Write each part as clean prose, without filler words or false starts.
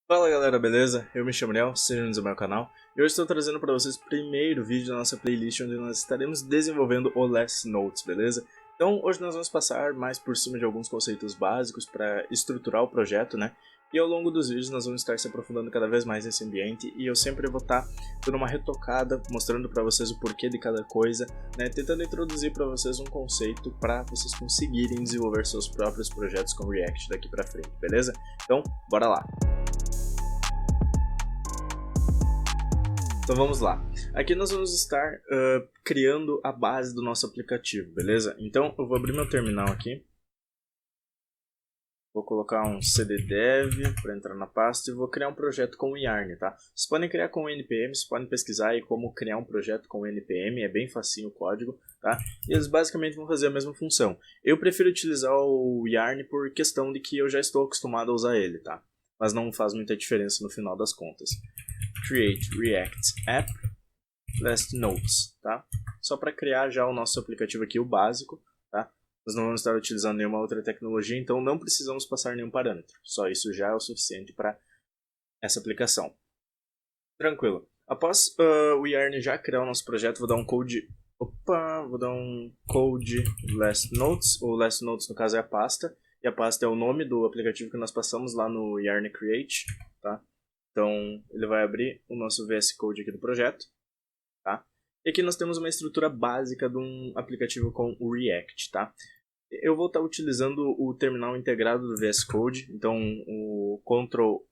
Fala galera, beleza? Eu me chamo Léo, sejam bem-vindos ao meu canal e hoje estou trazendo para vocês o primeiro vídeo da nossa playlist onde nós estaremos desenvolvendo o Last Notes, beleza? Então hoje nós vamos passar mais por cima de alguns conceitos básicos para estruturar o projeto, né? E ao longo dos vídeos nós vamos estar se aprofundando cada vez mais nesse ambiente e eu sempre vou estar dando uma retocada, mostrando para vocês o porquê de cada coisa, né? Tentando introduzir para vocês um conceito para vocês conseguirem desenvolver seus próprios projetos com React daqui para frente, beleza? Então, bora lá! Então vamos lá. Aqui nós vamos estar criando a base do nosso aplicativo, beleza? Então eu vou abrir meu terminal aqui. Vou colocar um cddev para entrar na pasta e vou criar um projeto com o Yarn, tá? Vocês podem criar com o npm, vocês podem pesquisar aí como criar um projeto com o npm, é bem facinho o código, tá? E eles basicamente vão fazer a mesma função. Eu prefiro utilizar o Yarn por questão de que eu já estou acostumado a usar ele, tá? Mas não faz muita diferença no final das contas. Create React App Last Notes, tá? Só para criar já o nosso aplicativo aqui, o básico, tá? Nós não vamos estar utilizando nenhuma outra tecnologia, então não precisamos passar nenhum parâmetro. Só isso já é o suficiente para essa aplicação. Tranquilo. Após o Yarn já criar o nosso projeto, vou dar um code... vou dar um code Last Notes. O Last Notes, no caso, é a pasta. E a pasta é o nome do aplicativo que nós passamos lá no Yarn Create, tá? Então, ele vai abrir o nosso VS Code aqui do projeto, tá? E aqui nós temos uma estrutura básica de um aplicativo com o React, tá? Eu vou estar utilizando o terminal integrado do VS Code, então o Ctrl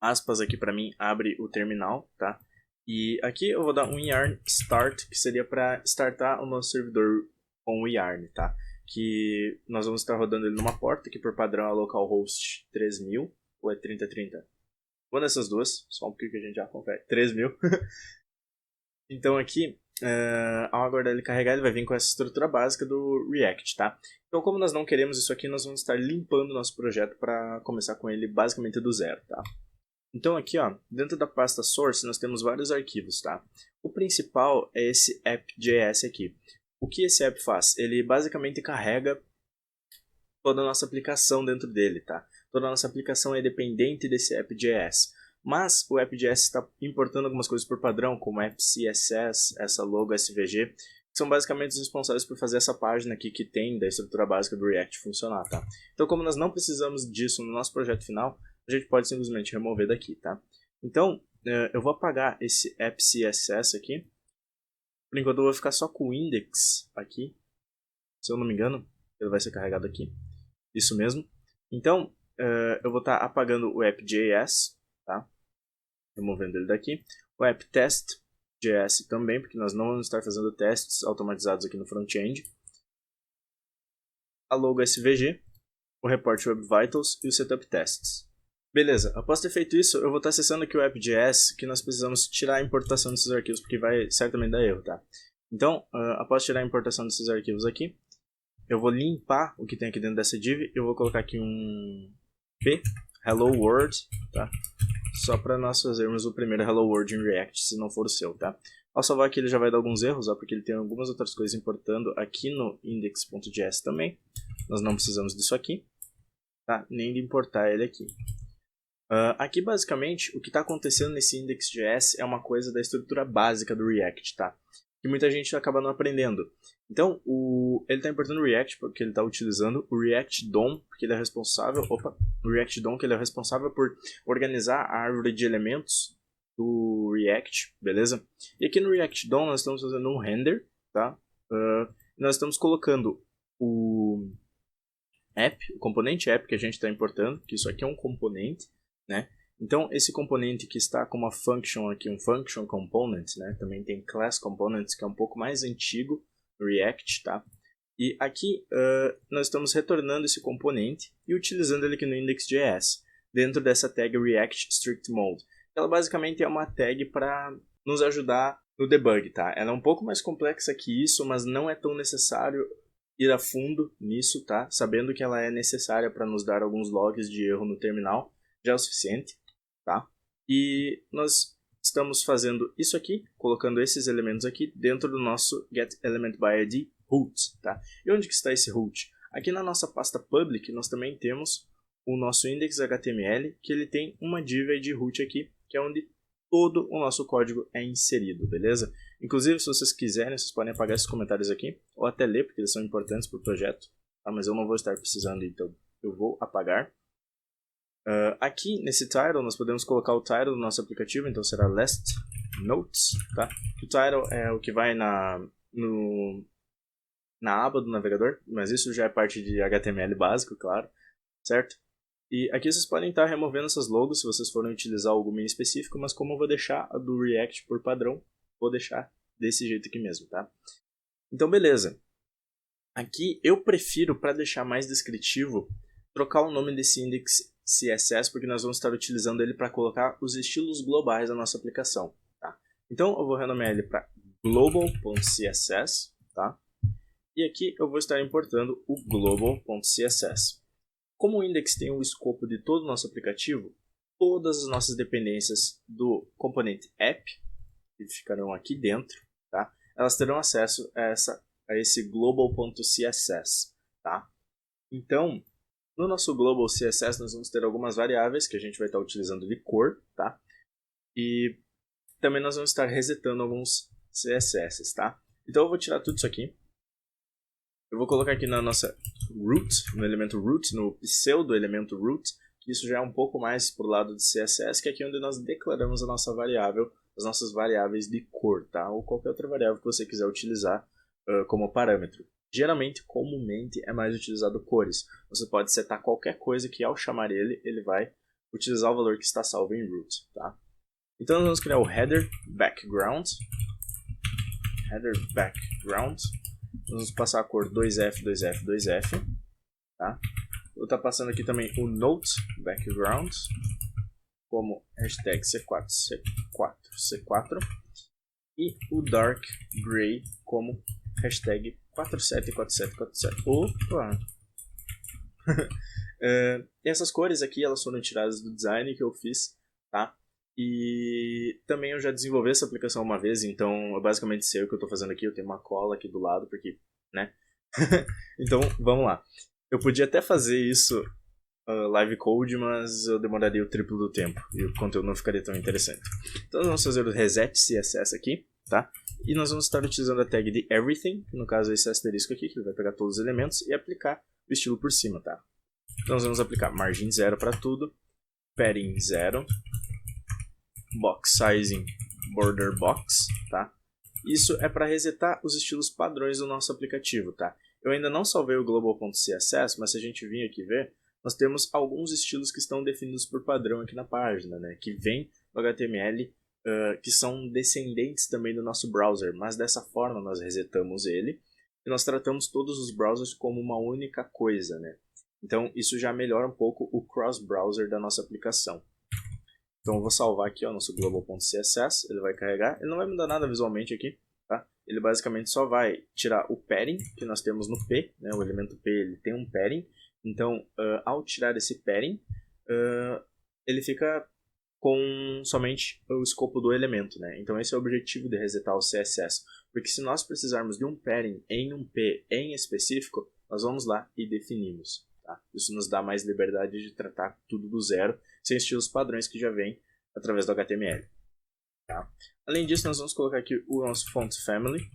aspas aqui para mim abre o terminal, tá? E aqui eu vou dar um yarn start, que seria para startar o nosso servidor com o yarn, tá? Que nós vamos estar rodando ele numa porta, que por padrão é localhost 3000 ou é 3030. Uma dessas duas, só um pouquinho que a gente já confere, 3000. Então aqui, ao aguardar ele carregar, ele vai vir com essa estrutura básica do React, tá? Então como nós não queremos isso aqui, nós vamos estar limpando o nosso projeto para começar com ele basicamente do zero, tá? Então aqui, ó, dentro da pasta source nós temos vários arquivos, tá? O principal é esse app.js aqui. O que esse app faz? Ele basicamente carrega toda a nossa aplicação dentro dele, tá? Toda a nossa aplicação é dependente desse app.js. Mas o app.js está importando algumas coisas por padrão, como app.css, essa logo SVG, que são basicamente os responsáveis por fazer essa página aqui que tem da estrutura básica do React funcionar, tá? Então, como nós não precisamos disso no nosso projeto final, a gente pode simplesmente remover daqui, tá? Então, eu vou apagar esse app.css aqui. Por enquanto eu vou ficar só com o index aqui. Se eu não me engano, ele vai ser carregado aqui. Isso mesmo. Então, eu vou estar apagando o app.js, tá? Removendo ele daqui. O app.test.js também, porque nós não vamos estar fazendo testes automatizados aqui no front-end. A logo SVG, o report Web Vitals e o setup tests. Beleza, após ter feito isso, eu vou estar acessando aqui o app.js, que nós precisamos tirar a importação desses arquivos, porque vai certamente dar erro, tá? Então, após tirar a importação desses arquivos aqui, eu vou limpar o que tem aqui dentro dessa div. Eu vou colocar aqui um p, hello world, tá? Só para nós fazermos o primeiro hello world em React, se não for o seu, tá? Ao salvar aqui ele já vai dar alguns erros, ó, porque ele tem algumas outras coisas importando aqui no index.js também. Nós não precisamos disso aqui, tá? Nem de importar ele aqui. Aqui basicamente o que está acontecendo nesse index.js é uma coisa da estrutura básica do React, tá? Que muita gente acaba não aprendendo. Então, ele está importando o React porque ele está utilizando o React DOM, porque ele é responsável, o React DOM, que ele é responsável por organizar a árvore de elementos do React, beleza? E aqui no React DOM nós estamos fazendo um render, tá? Nós estamos colocando o app, o componente app que a gente está importando, que isso aqui é um componente, né? Então, esse componente que está com uma function aqui, um function component, né? Também tem class components, que é um pouco mais antigo no React, tá? E aqui nós estamos retornando esse componente e utilizando ele aqui no index.js, dentro dessa tag React Strict Mode. Ela basicamente é uma tag para nos ajudar no debug, tá? Ela é um pouco mais complexa que isso, mas não é tão necessário ir a fundo nisso, tá? Sabendo que ela é necessária para nos dar alguns logs de erro no terminal, já é o suficiente, tá? E nós estamos fazendo isso aqui, colocando esses elementos aqui dentro do nosso getElementById root, tá? E onde que está esse root? Aqui na nossa pasta public nós também temos o nosso index HTML, que ele tem uma div de root aqui, que é onde todo o nosso código é inserido, beleza? Inclusive, se vocês quiserem, vocês podem apagar esses comentários aqui, ou até ler, porque eles são importantes para o projeto, tá? Mas eu não vou estar precisando, então eu vou apagar. Aqui nesse title, nós podemos colocar o title do nosso aplicativo, então será last notes, tá? O title é o que vai na aba do navegador, mas isso já é parte de HTML básico, claro, certo? E aqui vocês podem estar removendo essas logos se vocês forem utilizar algo em específico, mas como eu vou deixar a do React por padrão, vou deixar desse jeito aqui mesmo, tá? Então, beleza. Aqui eu prefiro, para deixar mais descritivo, trocar o nome desse index CSS, porque nós vamos estar utilizando ele para colocar os estilos globais da nossa aplicação, tá? Então, eu vou renomear ele para global.css, tá? E aqui eu vou estar importando o global.css. Como o index tem o escopo de todo o nosso aplicativo, todas as nossas dependências do componente app, que ficarão aqui dentro, tá? Elas terão acesso a esse global.css, tá? Então, no nosso global CSS nós vamos ter algumas variáveis que a gente vai estar utilizando de cor, tá? E também nós vamos estar resetando alguns CSS, tá? Então eu vou tirar tudo isso aqui. Eu vou colocar aqui na nossa root, no elemento root, no pseudo elemento root, que isso já é um pouco mais pro lado de CSS, que é aqui onde nós declaramos a nossa variável, as nossas variáveis de cor, tá? Ou qualquer outra variável que você quiser utilizar como parâmetro. Geralmente, comumente, é mais utilizado cores. Você pode setar qualquer coisa que ao chamar ele, ele vai utilizar o valor que está salvo em root, tá? Então nós vamos criar o header background. Header background. Vamos passar a cor 2F, 2F, 2F. Tá? Vou estar passando aqui também o note background como hashtag C4, C4, C4. E o dark gray como hashtag 474747. Opa! Essas cores aqui elas foram tiradas do design que eu fiz, tá? E também eu já desenvolvi essa aplicação uma vez, então eu basicamente sei o que eu estou fazendo aqui. Eu tenho uma cola aqui do lado, porque, né? Então, vamos lá. Eu podia até fazer isso live code, mas eu demoraria o triplo do tempo e o conteúdo não ficaria tão interessante. Então, nós vamos fazer o reset CSS aqui, tá? E nós vamos estar utilizando a tag de everything, que no caso é esse asterisco aqui, que ele vai pegar todos os elementos e aplicar o estilo por cima, tá? Então, nós vamos aplicar margem 0 para tudo, padding 0, box sizing border box, tá? Isso é para resetar os estilos padrões do nosso aplicativo, tá? Eu ainda não salvei o global.css, mas se a gente vir aqui ver, nós temos alguns estilos que estão definidos por padrão aqui na página, né? Que vem do HTML, que são descendentes também do nosso browser, mas dessa forma nós resetamos ele e nós tratamos todos os browsers como uma única coisa, né? Então isso já melhora um pouco o cross-browser da nossa aplicação. Então eu vou salvar aqui o nosso global.css, ele vai carregar, ele não vai mudar nada visualmente aqui, tá? Ele basicamente só vai tirar o padding que nós temos no P, né? O elemento P ele tem um padding, então ao tirar esse padding, ele fica com somente o escopo do elemento, né? Então esse é o objetivo de resetar o CSS, porque se nós precisarmos de um padding em um P em específico, nós vamos lá e definimos. Tá? Isso nos dá mais liberdade de tratar tudo do zero, sem estilos padrões que já vêm através do HTML. Tá? Além disso, nós vamos colocar aqui o nosso font family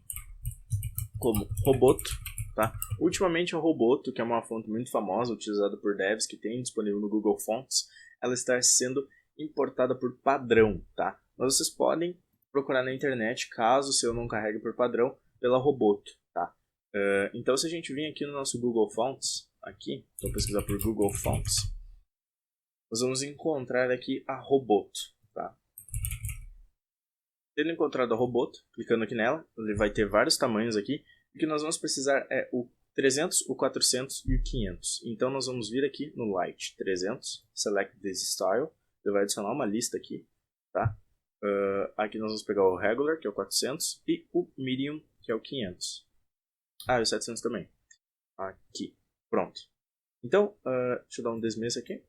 como Roboto. Tá? Ultimamente a Roboto, que é uma fonte muito famosa, utilizada por devs, que tem disponível no Google Fonts, ela está sendo importada por padrão. Tá? Mas vocês podem procurar na internet, caso o seu não carregue por padrão, pela Roboto. Tá? Então se a gente vir aqui no nosso Google Fonts, aqui, vou pesquisar por Google Fonts, nós vamos encontrar aqui a Roboto, tá? Tendo encontrado a Roboto, clicando aqui nela, ele vai ter vários tamanhos aqui, o que nós vamos precisar é o 300, o 400 e o 500. Então nós vamos vir aqui no Light 300, Select this Style, ele vai adicionar uma lista aqui, tá? Aqui nós vamos pegar o Regular, que é o 400, e o Medium, que é o 500. Ah, e o 700 também. Aqui. Pronto. Então, deixa eu dar um desmesso aqui.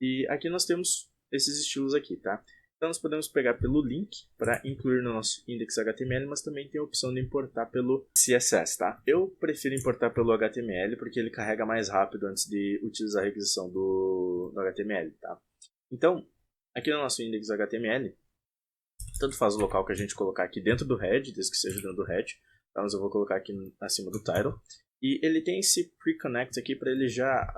E aqui nós temos esses estilos aqui, tá? Então nós podemos pegar pelo link para incluir no nosso index.html, mas também tem a opção de importar pelo CSS, tá? Eu prefiro importar pelo HTML porque ele carrega mais rápido antes de utilizar a requisição do HTML, tá? Então, aqui no nosso index.html, tanto faz o local que a gente colocar aqui dentro do head, desde que seja dentro do head, tá? Mas eu vou colocar aqui acima do title. E ele tem esse pre-connect aqui para ele já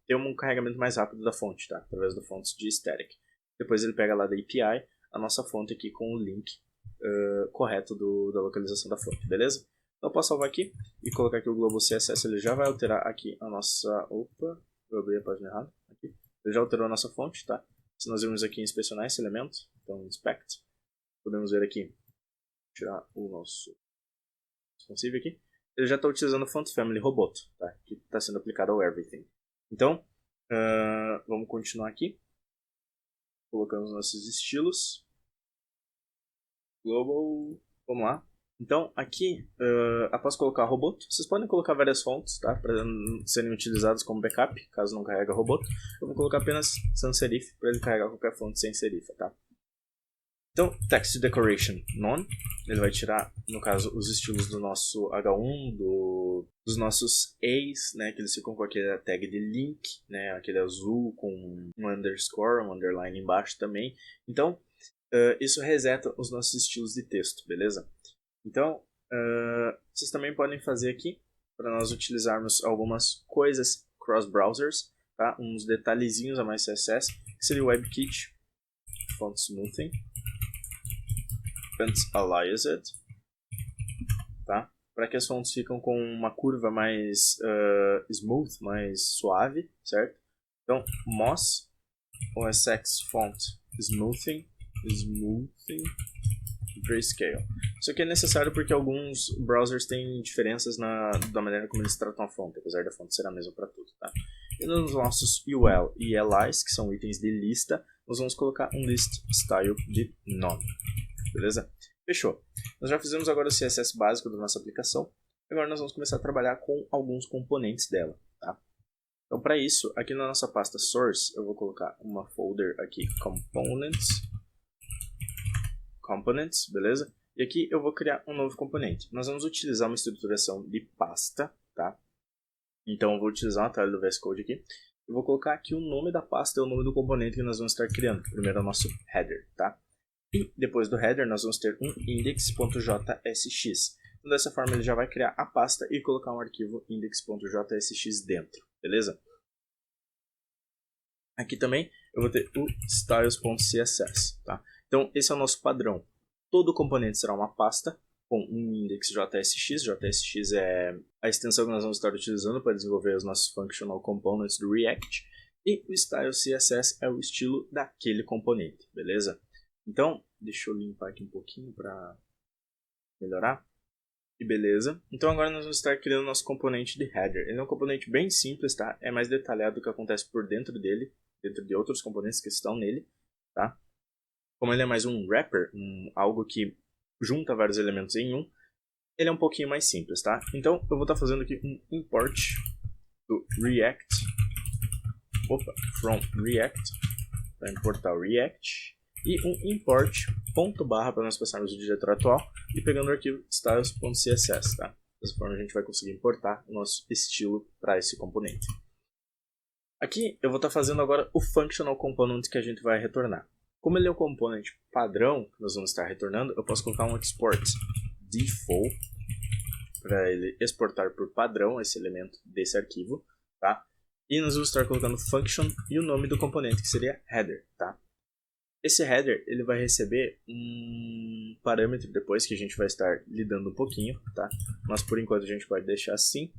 ter um carregamento mais rápido da fonte, tá? Através do fontes de static. Depois ele pega lá da API a nossa fonte aqui com o link correto da localização da fonte, beleza? Então eu posso salvar aqui e colocar aqui o Global CSS, ele já vai alterar aqui a nossa... Opa, eu abri a página errada. Aqui. Ele já alterou a nossa fonte, tá? Se nós virmos aqui inspecionar esse elemento, então inspect, podemos ver aqui, tirar o nosso responsive aqui, ele já está utilizando o Font Family Robot, tá? Que está sendo aplicado ao Everything. Então, vamos continuar aqui. Colocamos nossos estilos. Global. Vamos lá. Então, aqui, após colocar robot, vocês podem colocar várias fontes, tá? Para serem utilizadas como backup, caso não carregue robot. Eu vou colocar apenas sans serif para ele carregar qualquer fonte sem serifa, tá? Então, text decoration none. Ele vai tirar, no caso, os estilos do nosso H1, dos nossos A's, né? Que eles ficam com aquele tag de link, né? Aquele azul com um underscore, um underline embaixo também. Então, isso reseta os nossos estilos de texto, beleza? Então, vocês também podem fazer aqui, para nós utilizarmos algumas coisas cross-browsers, tá? Uns detalhezinhos a mais CSS, que seria o WebKit, Font Smoothing, Font Aliased, tá? Para que as fontes ficam com uma curva mais smooth, mais suave, certo? Então, Moz, OSX Font Smoothing, Grayscale. Isso aqui é necessário porque alguns browsers têm diferenças da maneira como eles tratam a fonte, apesar da fonte ser a mesma para tudo, tá? E nos nossos UL e LIs, que são itens de lista, nós vamos colocar um list style de none. Beleza? Fechou. Nós já fizemos agora o CSS básico da nossa aplicação. Agora nós vamos começar a trabalhar com alguns componentes dela, tá? Então para isso, aqui na nossa pasta source, eu vou colocar uma folder aqui, components, beleza? E aqui eu vou criar um novo componente. Nós vamos utilizar uma estruturação de pasta, tá? Então eu vou utilizar uma tela do VS Code aqui. Eu vou colocar aqui o nome da pasta e o nome do componente que nós vamos estar criando. Primeiro é o nosso header, tá? E depois do header nós vamos ter um index.jsx. Então dessa forma ele já vai criar a pasta e colocar um arquivo index.jsx dentro, beleza? Aqui também eu vou ter o styles.css, tá? Então esse é o nosso padrão. Todo componente será uma pasta com um index.jsx. JSX é a extensão que nós vamos estar utilizando para desenvolver os nossos functional components do React. E o style.css é o estilo daquele componente, beleza? Então, deixa eu limpar aqui um pouquinho para melhorar. E beleza. Então agora nós vamos estar criando nosso componente de header. Ele é um componente bem simples, tá? É mais detalhado do que acontece por dentro dele, dentro de outros componentes que estão nele, tá? Como ele é mais um wrapper, algo que junta vários elementos em um, ele é um pouquinho mais simples, tá? Então eu vou estar fazendo aqui um import do React, from React, para importar o React, e um import ponto barra para nós passarmos o diretório atual e pegando o arquivo styles.css, tá? Dessa forma a gente vai conseguir importar o nosso estilo para esse componente. Aqui eu vou estar fazendo agora o functional component que a gente vai retornar. Como ele é o componente padrão que nós vamos estar retornando, eu posso colocar um export default para ele exportar por padrão esse elemento desse arquivo, tá? E nós vamos estar colocando function e o nome do componente que seria header, tá? Esse header ele vai receber um parâmetro depois que a gente vai estar lidando um pouquinho, tá? Mas por enquanto a gente pode deixar assim.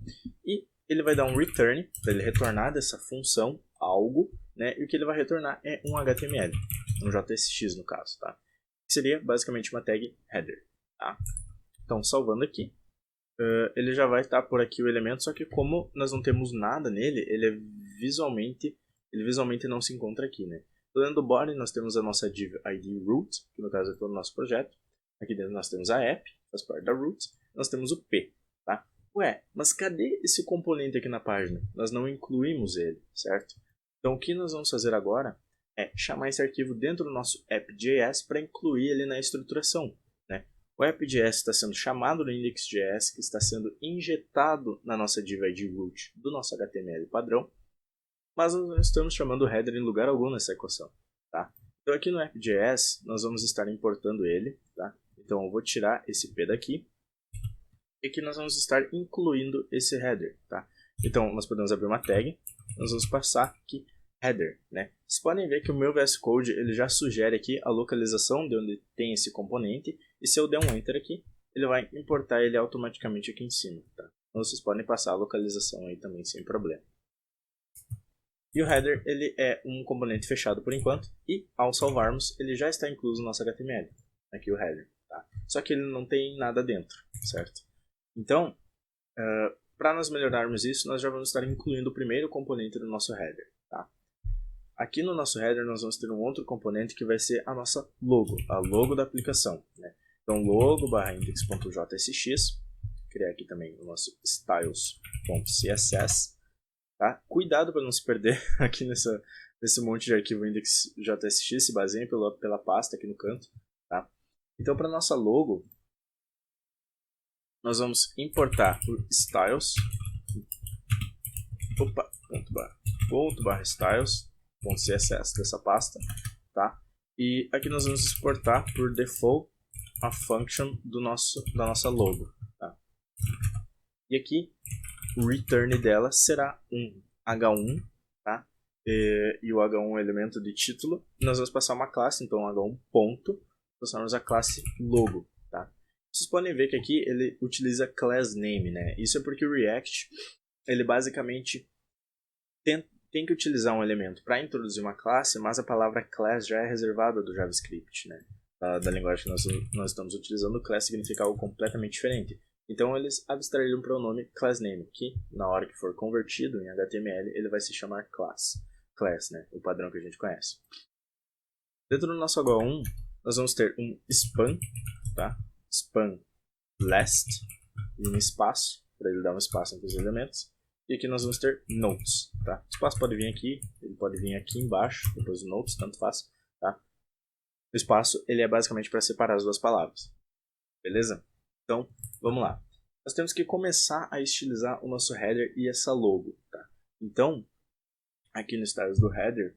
E ele vai dar um return para ele retornar dessa função algo, né? E o que ele vai retornar é um HTML, um JSX no caso, tá? Que seria basicamente uma tag header, tá? Então salvando aqui, ele já vai estar por aqui o elemento, só que como nós não temos nada nele, ele visualmente não se encontra aqui, né? Dentro do body nós temos a nossa div id root, que no caso é todo o nosso projeto. Aqui dentro nós temos a app, que faz parte da root. Nós temos o p, tá? Ué, mas cadê esse componente aqui na página? Nós não incluímos ele, certo? Então o que nós vamos fazer agora é chamar esse arquivo dentro do nosso app.js para incluir ele na estruturação, né? O app.js está sendo chamado no index.js, que está sendo injetado na nossa div ID root do nosso HTML padrão, mas nós não estamos chamando o header em lugar algum nessa equação, tá? Então aqui no app.js nós vamos estar importando ele, tá? Então eu vou tirar esse p daqui, e aqui nós vamos estar incluindo esse header, tá? Então nós podemos abrir uma tag, nós vamos passar aqui header, né? Vocês podem ver que o meu VS Code ele já sugere aqui a localização de onde tem esse componente, e se eu der um enter aqui, ele vai importar ele automaticamente aqui em cima, tá? Então vocês podem passar a localização aí também sem problema. E o header ele é um componente fechado por enquanto, e ao salvarmos ele já está incluso no nosso HTML, aqui o header, tá? Só que ele não tem nada dentro, certo? Então, para nós melhorarmos isso, nós já vamos estar incluindo o primeiro componente do nosso header, tá? Aqui no nosso header nós vamos ter um outro componente que vai ser a nossa logo, a logo da aplicação, né? Então logo/index.jsx, criar aqui também o nosso styles.css, tá? Cuidado para não se perder aqui nesse monte de arquivo index.jsx, se baseiem pela pasta aqui no canto, tá? Então para nossa logo, nós vamos importar o styles, styles.css dessa pasta, tá? E aqui nós vamos exportar por default a function da nossa logo, tá? E aqui o return dela será um h1, tá? E o h1 é um elemento de título. Nós vamos passar uma classe, então h1 ponto, passamos a classe logo, tá? Vocês podem ver que aqui ele utiliza class name, né? Isso é porque o React ele basicamente tem que utilizar um elemento para introduzir uma classe, mas a palavra class já é reservada do JavaScript, né? Da linguagem que nós estamos utilizando, class significa algo completamente diferente. Então eles abstraíram para o nome className, que na hora que for convertido em HTML, ele vai se chamar class, né? O padrão que a gente conhece. Dentro do nosso H1, nós vamos ter um span, tá? Span last, e um espaço, para ele dar um espaço entre os elementos. E aqui nós vamos ter notes, tá? O espaço pode vir aqui, ele pode vir aqui embaixo, depois do notes, tanto faz, tá? O espaço, ele é basicamente para separar as duas palavras, beleza? Então, vamos lá. Nós temos que começar a estilizar o nosso header e essa logo, tá? Então, aqui no styles do header,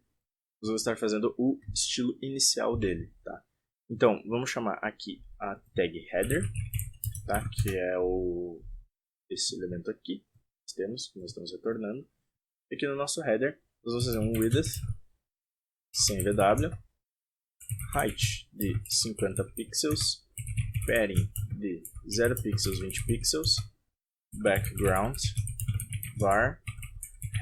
nós vamos estar fazendo o estilo inicial dele, tá? Então, vamos chamar aqui a tag header, tá? Que é esse elemento aqui que nós estamos retornando. E aqui no nosso header, nós vamos fazer um width sem VW, height de 50 pixels, padding de 0 pixels, 20 pixels, background, var,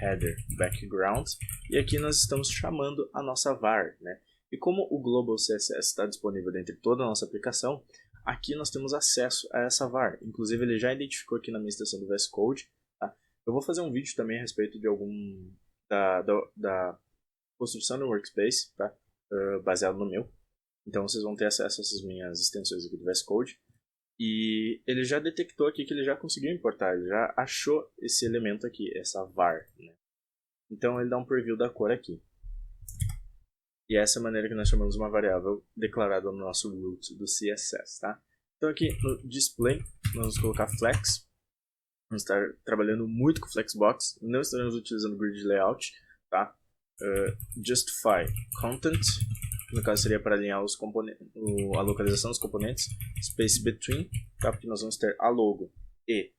header, background, e aqui nós estamos chamando a nossa var, né? E como o Global CSS está disponível dentro de toda a nossa aplicação, aqui nós temos acesso a essa var. Inclusive ele já identificou aqui na minha extensão do VS Code, tá? Eu vou fazer um vídeo também a respeito de da construção do workspace, tá? Baseado no meu. Então vocês vão ter acesso a essas minhas extensões aqui do VS Code. E ele já detectou aqui que ele já conseguiu importar, ele já achou esse elemento aqui, essa var, né? Então ele dá um preview da cor aqui. E essa é a maneira que nós chamamos uma variável declarada no nosso root do CSS, tá? Então aqui no display, nós vamos colocar flex. Vamos estar trabalhando muito com flexbox, não estaremos utilizando grid layout, tá? Justify content, no caso seria para alinhar a localização dos componentes, space between, tá? Porque nós vamos ter a logo e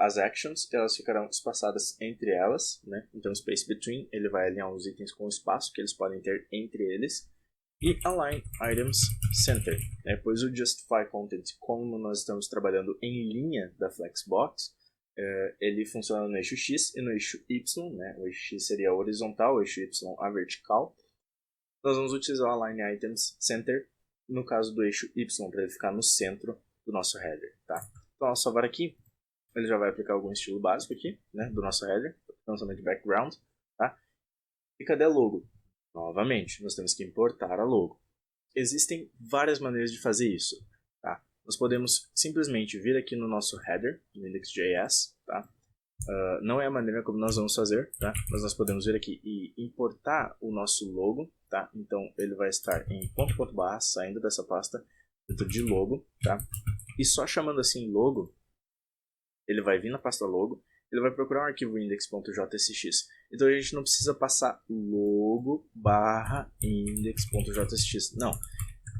as actions, elas ficarão espaçadas entre elas, né? Então space between, ele vai alinhar os itens com o espaço que eles podem ter entre eles. E align items center, né? Pois o justify content, como nós estamos trabalhando em linha da flexbox, ele funciona no eixo X e no eixo Y, né? O eixo X seria a horizontal, o eixo Y a vertical. Nós vamos utilizar o align items center no caso do eixo Y, para ele ficar no centro do nosso header, tá? Então, ao salvar aqui, ele já vai aplicar algum estilo básico aqui, né, do nosso header, então somente background, tá? E cadê a logo? Novamente, nós temos que importar a logo. Existem várias maneiras de fazer isso, tá? Nós podemos simplesmente vir aqui no nosso header, no index.js, tá? Não é a maneira como nós vamos fazer, tá? Mas nós podemos vir aqui e importar o nosso logo, tá? Então ele vai estar em ponto.barra, saindo dessa pasta, dentro de logo, tá? E só chamando assim logo, ele vai vir na pasta logo, ele vai procurar um arquivo index.jsx. Então a gente não precisa passar logo barra index.jsx, não.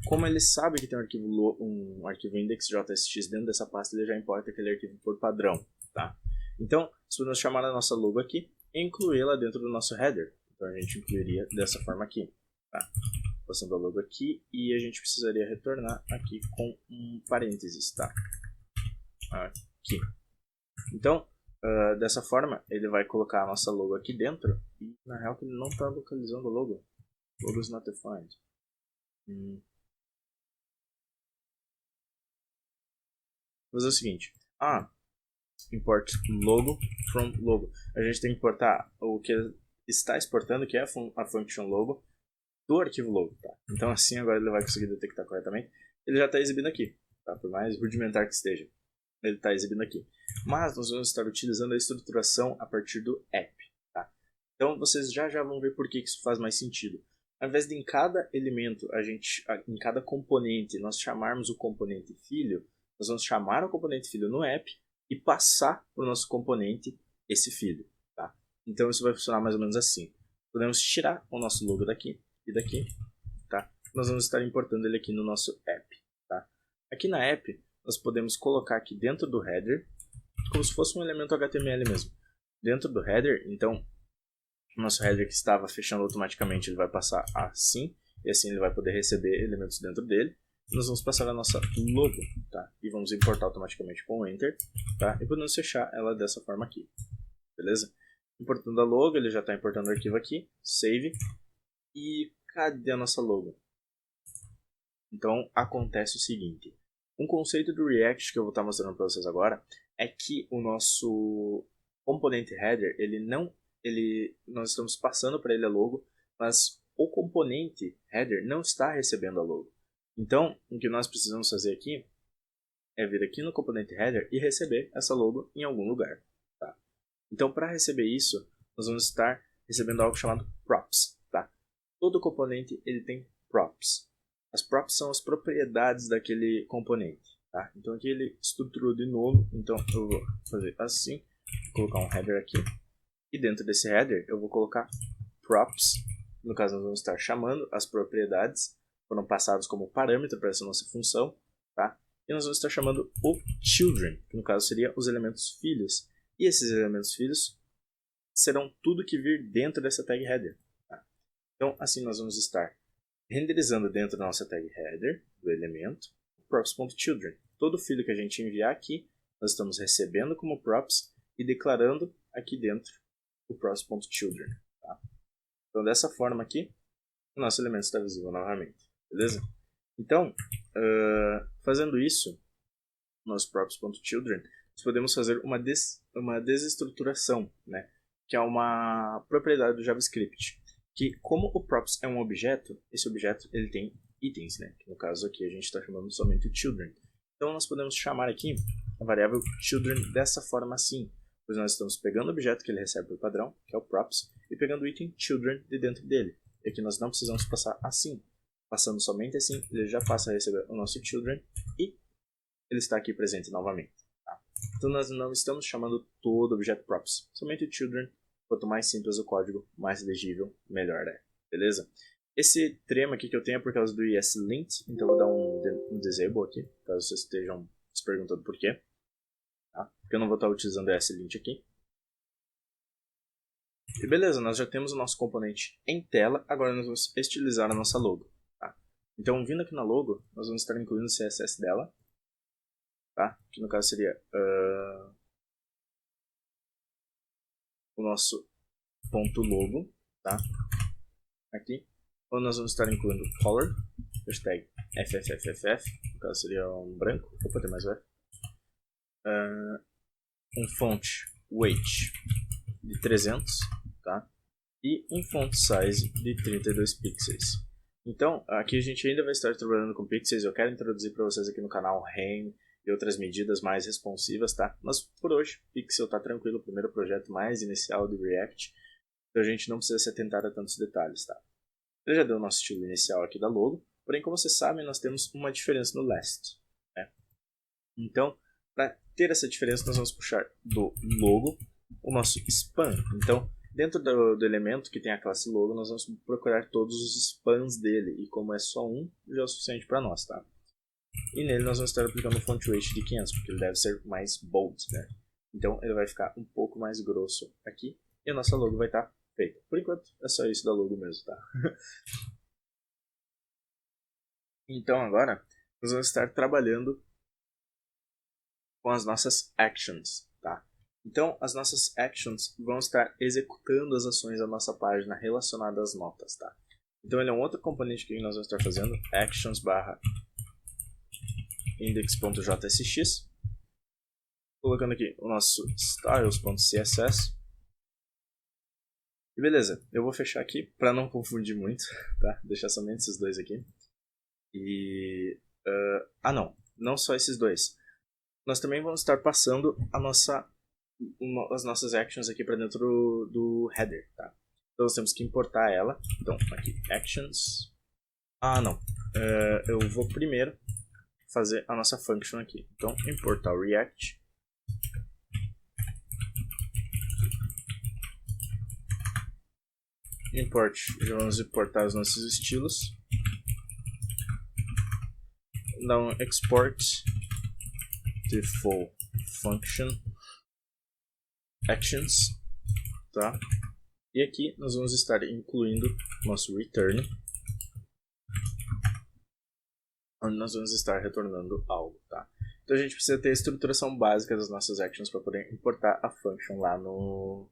Como ele sabe que tem um arquivo index.jsx dentro dessa pasta, ele já importa aquele arquivo por padrão, tá? Então, nós podemos chamar a nossa logo aqui e incluí-la dentro do nosso header. Então a gente incluiria dessa forma aqui, tá? Passando a logo aqui e a gente precisaria retornar aqui com um parênteses, tá? Aqui. Então, dessa forma, ele vai colocar a nossa logo aqui dentro e na real que ele não está localizando o logo. Logo is not defined. Vou fazer o seguinte. Import logo from logo. A gente tem que importar o que está exportando, que é a function logo, do arquivo logo, tá? Então assim agora ele vai conseguir detectar corretamente. Ele já está exibindo aqui, tá? Por mais rudimentar que esteja, ele está exibindo aqui. Mas nós vamos estar utilizando a estruturação a partir do app, tá? Então vocês já vão ver por que isso faz mais sentido. Ao invés de em cada elemento, em cada componente, nós chamarmos o componente filho, nós vamos chamar o componente filho no app e passar para o nosso componente esse filho, tá? Então isso vai funcionar mais ou menos assim. Podemos tirar o nosso logo daqui e daqui, tá? Nós vamos estar importando ele aqui no nosso app, tá? Aqui na app, nós podemos colocar aqui dentro do header, como se fosse um elemento HTML mesmo. Dentro do header, então, o nosso header que estava fechando automaticamente, ele vai passar assim, e assim ele vai poder receber elementos dentro dele. Nós vamos passar a nossa logo, tá? E vamos importar automaticamente com o Enter, tá? E podemos fechar ela dessa forma aqui, beleza? Importando a logo, ele já está importando o arquivo aqui, save, e cadê a nossa logo? Então acontece o seguinte, um conceito do React que eu vou estar mostrando para vocês agora é que o nosso componente header, nós estamos passando para ele a logo, mas o componente header não está recebendo a logo. Então, o que nós precisamos fazer aqui é vir aqui no componente header e receber essa logo em algum lugar, tá? Então, para receber isso, nós vamos estar recebendo algo chamado props, tá? Todo componente ele tem props. As props são as propriedades daquele componente, tá? Então aqui ele estruturou de novo, então eu vou fazer assim, vou colocar um header aqui, e dentro desse header eu vou colocar props, no caso nós vamos estar chamando as propriedades, foram passados como parâmetro para essa nossa função, tá? E nós vamos estar chamando o children, que no caso seria os elementos filhos, e esses elementos filhos serão tudo que vir dentro dessa tag header, tá? Então assim nós vamos estar renderizando dentro da nossa tag header do elemento props.children. Todo filho que a gente enviar aqui, nós estamos recebendo como props e declarando aqui dentro o props.children, tá? Então dessa forma aqui, o nosso elemento está visível novamente, beleza? Então, fazendo isso, nosso props.children, nós podemos fazer uma desestruturação, né? Que é uma propriedade do JavaScript, que como o props é um objeto, esse objeto ele tem itens, né? Que no caso aqui a gente está chamando somente o children. Então nós podemos chamar aqui a variável children dessa forma assim, pois nós estamos pegando o objeto que ele recebe por padrão, que é o props, e pegando o item children de dentro dele. E aqui nós não precisamos passar assim. Passando somente assim, ele já passa a receber o nosso children e ele está aqui presente novamente, tá? Então nós não estamos chamando todo objeto props, somente o children. Quanto mais simples o código, mais legível, melhor é, beleza? Esse trema aqui que eu tenho é por causa do ESLint, então eu vou dar um disable aqui, caso vocês estejam se perguntando por quê, tá? Porque eu não vou estar utilizando o ESLint aqui. E beleza, nós já temos o nosso componente em tela, agora nós vamos estilizar a nossa logo, tá? Então vindo aqui na logo, nós vamos estar incluindo o CSS dela, tá? Que no caso seria o nosso ponto logo, tá? Aqui, onde nós vamos estar incluindo color, hashtag FFFFF, no caso seria um branco, opa, tem mais o F, um font weight de 300, tá? E um font size de 32 pixels. Então, aqui a gente ainda vai estar trabalhando com pixels. Eu quero introduzir para vocês aqui no canal REM e outras medidas mais responsivas, tá? Mas por hoje, Pixel tá tranquilo, o primeiro projeto mais inicial do React, então a gente não precisa se atentar a tantos detalhes, tá? Eu já dei o nosso estilo inicial aqui da logo, porém, como vocês sabem, nós temos uma diferença no last, né? Então, para ter essa diferença, nós vamos puxar do logo o nosso span. Então, dentro do elemento que tem a classe logo, nós vamos procurar todos os spans dele, e como é só um, já é o suficiente para nós, tá? E nele nós vamos estar aplicando o font weight de 500, porque ele deve ser mais bold, né? Então ele vai ficar um pouco mais grosso aqui, e a nossa logo vai estar feita. Por enquanto é só isso da logo mesmo, tá? Então agora nós vamos estar trabalhando com as nossas actions, tá? Então as nossas actions vão estar executando as ações da nossa página relacionadas às notas, tá? Então ele é um outro componente que nós vamos estar fazendo, actions barra index.jsx, colocando aqui o nosso styles.css. E beleza, eu vou fechar aqui para não confundir muito, tá? Deixar somente esses dois aqui. E não só esses dois. Nós também vamos estar passando as nossas actions aqui para dentro do header, tá? Então nós temos que importar ela. Então aqui actions. Eu vou primeiro fazer a nossa function aqui. Então importar o React. Já vamos importar os nossos estilos. Dá um export default function actions, tá? E aqui nós vamos estar incluindo nosso return, onde nós vamos estar retornando algo, tá? Então a gente precisa ter a estruturação básica das nossas actions para poder importar a function lá no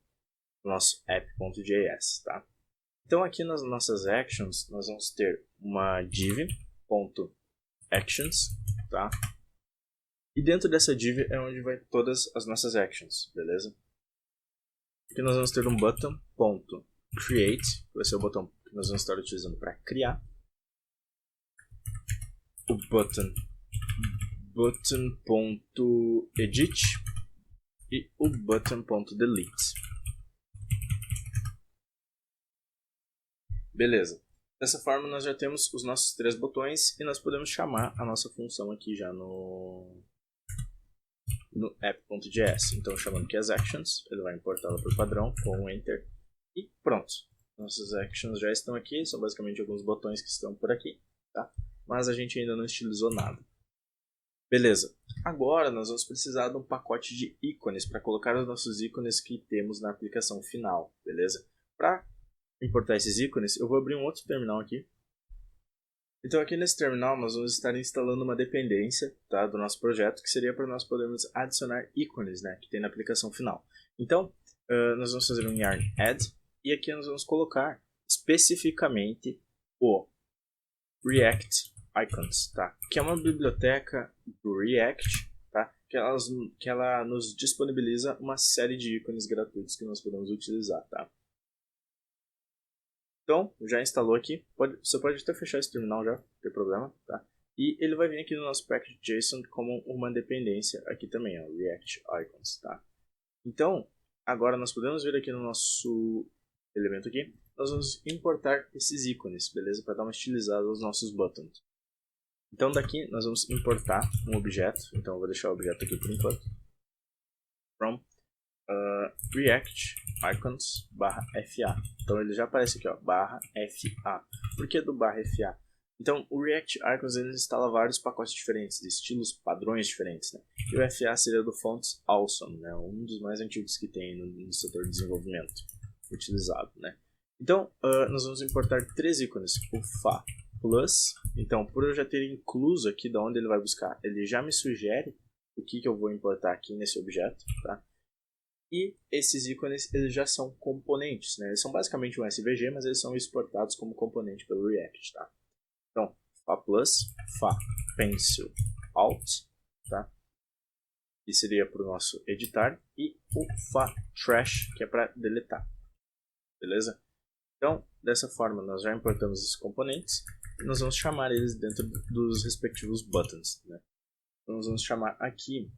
nosso app.js, tá? Então aqui nas nossas actions nós vamos ter uma div.actions, tá? E dentro dessa div é onde vai todas as nossas actions, beleza? Aqui nós vamos ter um button.create, que vai ser o botão que nós vamos estar utilizando para criar. O button.edit e o button.delete. Beleza. Dessa forma nós já temos os nossos 3 botões e nós podemos chamar a nossa função aqui já no app.js. Então chamando aqui as actions, ele vai importá-la por padrão com um enter e pronto. Nossas actions já estão aqui, são basicamente alguns botões que estão por aqui, tá? Mas a gente ainda não estilizou nada. Beleza. Agora nós vamos precisar de um pacote de ícones para colocar os nossos ícones que temos na aplicação final, beleza? Para importar esses ícones, eu vou abrir um outro terminal aqui. Então aqui nesse terminal nós vamos estar instalando uma dependência, tá, do nosso projeto, que seria para nós podermos adicionar ícones, né, que tem na aplicação final. Então nós vamos fazer um yarn add e aqui nós vamos colocar especificamente o React Icons, tá, que é uma biblioteca do React, tá, que ela nos disponibiliza uma série de ícones gratuitos que nós podemos utilizar, tá. Então, já instalou aqui, você pode até fechar esse terminal já, não tem problema, tá? E ele vai vir aqui no nosso package.json como uma dependência aqui também, ó, React Icons, tá? Então, agora nós podemos vir aqui no nosso elemento aqui, nós vamos importar esses ícones, beleza? Para dar uma estilizada aos nossos buttons. Então daqui nós vamos importar um objeto, então eu vou deixar o objeto aqui por enquanto. From React Icons /FA. Então ele já aparece aqui, ó, /FA. Por que do /FA? Então o React Icons ele instala vários pacotes diferentes, de estilos, padrões diferentes, né? E o FA seria do Fonts Awesome, né? Um dos mais antigos que tem no setor de desenvolvimento utilizado, né? Então nós vamos importar 3 ícones, o FA Plus. Então por eu já ter incluso aqui de onde ele vai buscar, ele já me sugere o que eu vou importar aqui nesse objeto, tá? E esses ícones eles já são componentes, né? Eles são basicamente um SVG, mas eles são exportados como componente pelo React, tá? Então, Fa Plus, Fa Pencil Alt, tá? Que seria para o nosso editar, e o Fa Trash, que é para deletar, beleza? Então, dessa forma, nós já importamos esses componentes e nós vamos chamar eles dentro dos respectivos buttons, né? Nós vamos chamar aqui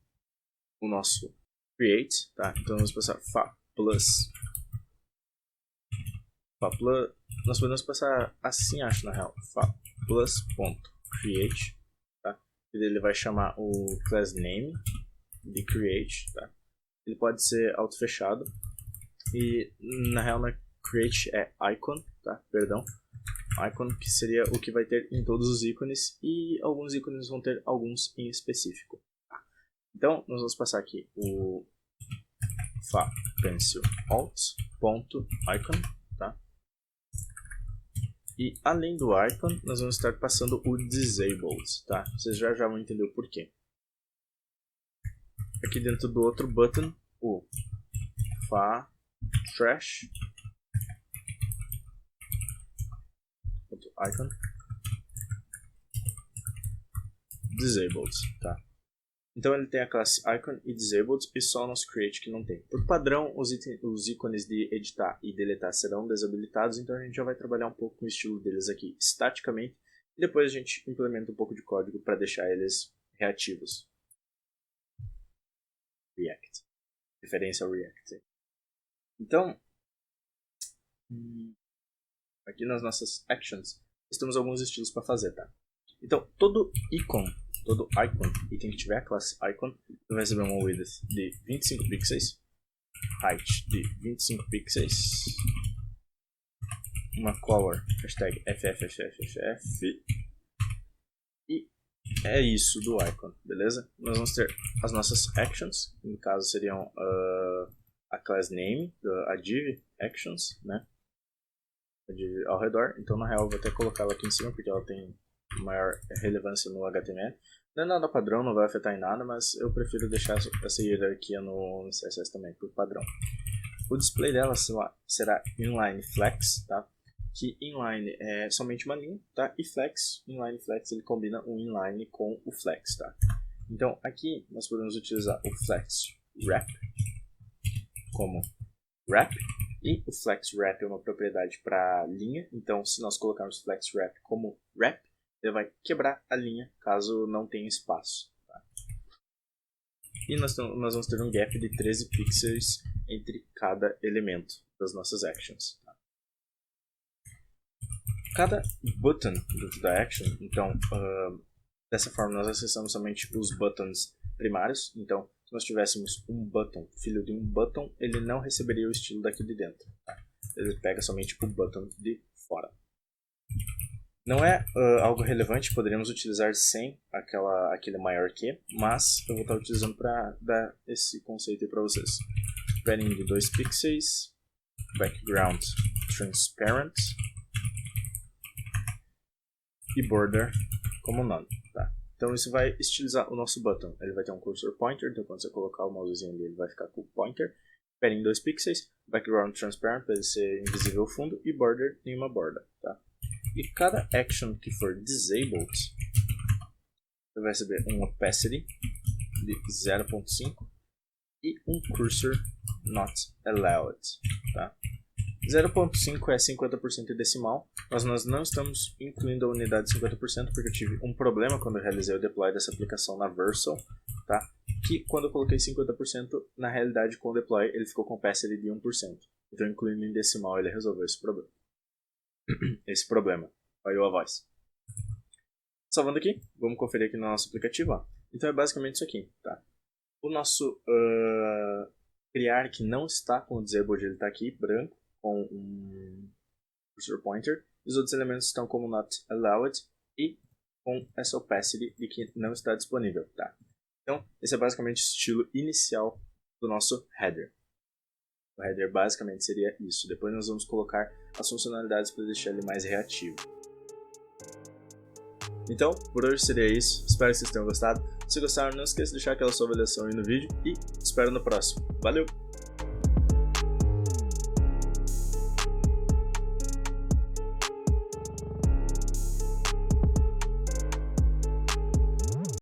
o nosso create, tá? Então vamos passar fa plus. Nós podemos passar assim, acho, na real. Fa plus.create, tá? E ele vai chamar o class name de create, tá? Ele pode ser auto-fechado. E na real, na create é icon, tá? Perdão. Icon, que seria o que vai ter em todos os ícones, e alguns ícones vão ter alguns em específico. Tá? Então, nós vamos passar aqui o fa pencil alt.icon, tá? E além do icon, nós vamos estar passando o disabled, tá? Vocês já vão entender o porquê. Aqui dentro do outro button, o fa trash icon disabled, tá? Então ele tem a classe icon e disabled, e só o nosso create que não tem. Por padrão, os ícones de editar e deletar serão desabilitados, então a gente já vai trabalhar um pouco com o estilo deles aqui estaticamente, e depois a gente implementa um pouco de código para deixar eles reativos. React. Referência ao React. Então, aqui nas nossas actions, temos alguns estilos para fazer, tá? Então, todo icon, item que tiver a classe icon, vai receber uma width de 25 pixels, height de 25 pixels, uma color, hashtag FFFFF, e é isso do icon, beleza? Nós vamos ter as nossas actions, que no caso seriam a class name, a div actions, né? Ao redor, então na real eu vou até colocar ela aqui em cima porque ela tem maior relevância no HTML. Não é nada padrão, não vai afetar em nada, mas eu prefiro deixar essa hierarquia no CSS também, por padrão. O display dela será inline flex, tá? Que inline é somente uma linha, tá? E flex, inline flex, ele combina o inline com o flex, tá? Então aqui nós podemos utilizar o flex wrap como wrap. E o flex wrap é uma propriedade para linha, então se nós colocarmos flex wrap como wrap, ele vai quebrar a linha caso não tenha espaço. Tá? E nós vamos ter um gap de 13 pixels entre cada elemento das nossas actions. Tá? Cada button da action, então, dessa forma nós acessamos somente os buttons primários, então se nós tivéssemos um button, filho de um button, ele não receberia o estilo daqui de dentro. Tá? Ele pega somente o button de fora. Não é algo relevante, poderíamos utilizar sem aquele maior que, mas eu vou estar utilizando para dar esse conceito aí para vocês. Padding de 2 pixels, background transparent e border como none. Tá? Então isso vai estilizar o nosso button. Ele vai ter um cursor pointer, então quando você colocar o mousezinho ali, ele vai ficar com o pointer. Padding 2 pixels, background transparent para ele ser invisível ao fundo, e border em uma borda. Tá? E cada action que for disabled, você vai receber um opacity de 0.5 e um cursor not allowed. Tá? 0.5 é 50% decimal, mas nós não estamos incluindo a unidade de 50% porque eu tive um problema quando eu realizei o deploy dessa aplicação na Vercel, tá? Que quando eu coloquei 50%, na realidade com o deploy ele ficou com opacity de 1%. Então incluindo em decimal ele resolveu esse problema. Falhou a voz. Salvando aqui, vamos conferir aqui no nosso aplicativo. Ó. Então é basicamente isso aqui, tá? O nosso criar que não está com o disabled, ele está aqui branco, com um cursor pointer. Os outros elementos estão como not allowed e com essa opacity de que não está disponível, tá? Então, esse é basicamente o estilo inicial do nosso header. O header basicamente seria isso. Depois nós vamos colocar as funcionalidades para deixar ele mais reativo. Então, por hoje seria isso. Espero que vocês tenham gostado. Se gostaram, não esqueça de deixar aquela sua avaliação aí no vídeo e espero no próximo. Valeu!